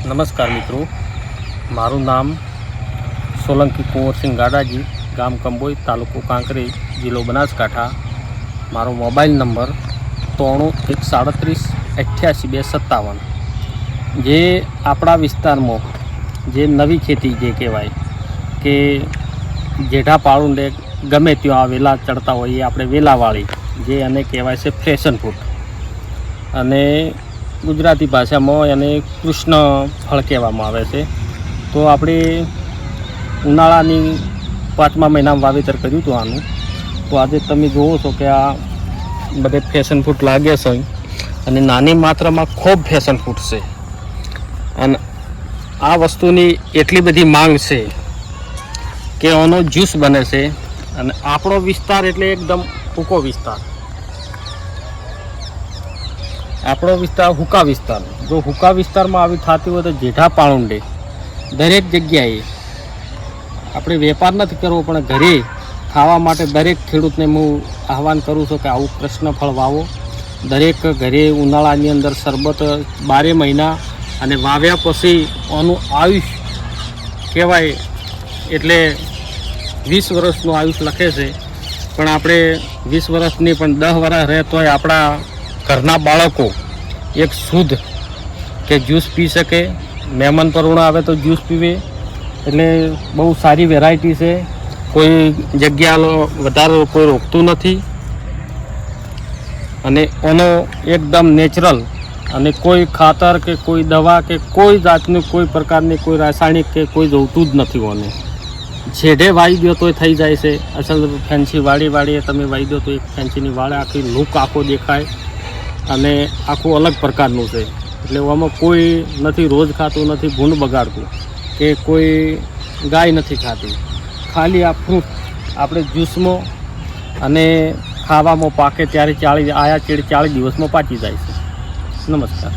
નમસ્કાર મિત્રો, મારું નામ સોલંકી કુંવરસિંહ ગાડાજી, ગામ કંબોઈ, તાલુકો કાંકરેજ, જિલ્લો બનાસકાંઠા. મારો મોબાઈલ નંબર 9313388257. જે આપણા વિસ્તારમાં જે નવી ખેતી જે કહેવાય કે જેઠા પાળુંડે ગમે ત્યાં આ વેલા ચડતા હોય એ આપણે વેલાવાળી જે એને કહેવાય છે ફેશન ફૂડ, અને ગુજરાતી ભાષામાં એને કૃષ્ણ ફળ કહેવામાં આવે છે. તો આપણે ઉનાળાની 5મા મહિનામાં વાવેતર કર્યું હતું આનું. તો આજે તમે જુઓ છો કે આ બધે ફેશન ફૂડ લાગે છે, અને નાની માત્રામાં ખૂબ ફેશન ફૂડ છે, અને આ વસ્તુની એટલી બધી માંગ છે કે આનો જ્યુસ બને છે. અને આપણો વિસ્તાર એટલે એકદમ સૂકો વિસ્તાર, આપણો વિસ્તાર હુકા વિસ્તાર. જો હુકા વિસ્તારમાં આવી થતી હોય તો જેઠા પાળુંડે દરેક જગ્યાએ આપણે વેપાર નથી કરવો, પણ ઘરે ખાવા માટે દરેક ખેડૂતને હું આહવાન કરું છું કે આવું કૃષ્ણ ફળ વાવો. દરેક ઘરે ઉનાળાની અંદર શરબત 12 મહિના, અને વાવ્યા પછી આનું આયુષ્ય કહેવાય એટલે 20 વર્ષનું આયુષ્ય લખે છે. પણ આપણે 20 વર્ષની પણ 10 વર્ષ રહે તોય આપણા ઘરના બાળકો એક શુદ્ધ કે જ્યુસ પી શકે. મહેમાન પરુણા આવે તો જ્યુસ પીવે. એટલે બહુ સારી વેરાયટી છે, કોઈ જગ્યા વધારે કોઈ રોકતું નથી, અને એનો એકદમ નેચરલ, અને કોઈ ખાતર કે કોઈ દવા કે કોઈ જાતનું કોઈ પ્રકારની કોઈ રાસાયણિક કે કોઈ જોતું જ નથી. ઓને છેડે વાવી દો તોય થઈ જાય છે. અસલ ફેન્સી વાળીએ તમે વાવી દો તો એક ફેન્સીની વાળે આખી લુક આખો દેખાય, અને આખું અલગ પ્રકારનું છે. એટલે આમાં કોઈ નથી રોજ ખાતું, નથી ભૂંડ બગાડતું, કે કોઈ ગાય નથી ખાતી. ખાલી આ ફ્રૂટ આપણે જ્યુસમાં અને ખાવામાં પાકે ત્યારે 40 દિવસમાં પાકી જાય છે. નમસ્કાર.